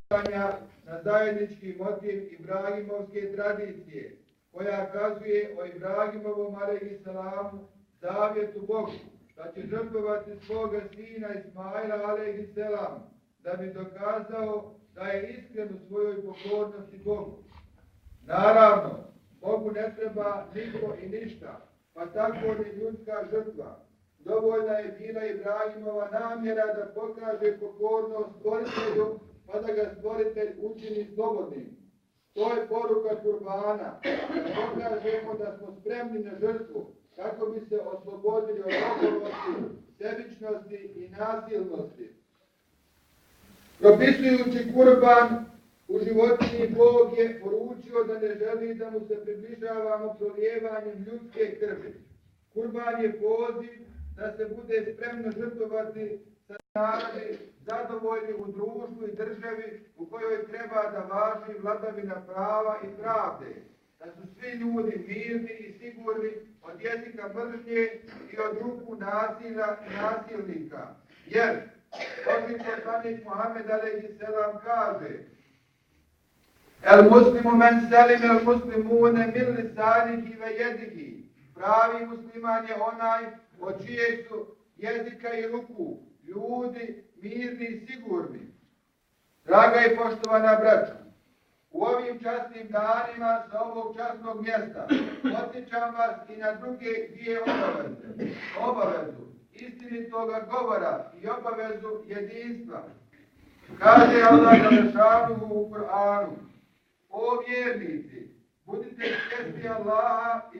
na zajednički motiv Ibrahimovske tradicije, koja kazuje o Ibrahimovom alejhisselamu zavjetu Bogu, da će žrtvovati svoga sina Ismaila alejhisselam, da bi dokazao da je iskren u svojoj pokornosti Bogu. Naravno, Bogu ne treba niko i ništa, pa tako ni ljudska žrtva. Dovoljna je bila Ibrahimova namjera da pokaže pokornost stvoritelju, pa da ga stvoritelj učini slobodnim. To je poruka kurbana, da pokažemo da smo spremni na žrtvu, kako bi se oslobodili od oholosti, sebičnosti i nasilnosti. Propisujući kurban u životinji, Bog je poručio da ne želi da mu se približavamo prolijevanjem ljudske krvi. Kurban je poziv da se bude spremno žrtvovati sa narodi, zadovoljni u društvu i državi u kojoj treba da važi vladavina prava i pravde, da su svi ljudi mirni i sigurni od jezika mržnje i od ruku nasilja i nasilnika. Jer Božji poslanik Muhammed alejhisselam kaže: El muslimu men selim el muslimune min lisanihi ve jedihi. Pravi musliman je onaj od čijeg su jezika i ruku ljudi mirni i sigurni. Draga i poštovana braćo, u ovim časnim danima sa ovog časnog mjesta podsjećam vas i na druge dvije obavezu istinitoga govora i obavezu jedinstva. Kaže Allah dželešanu u Kur'anu: O vjernici, budite svjesni Allaha i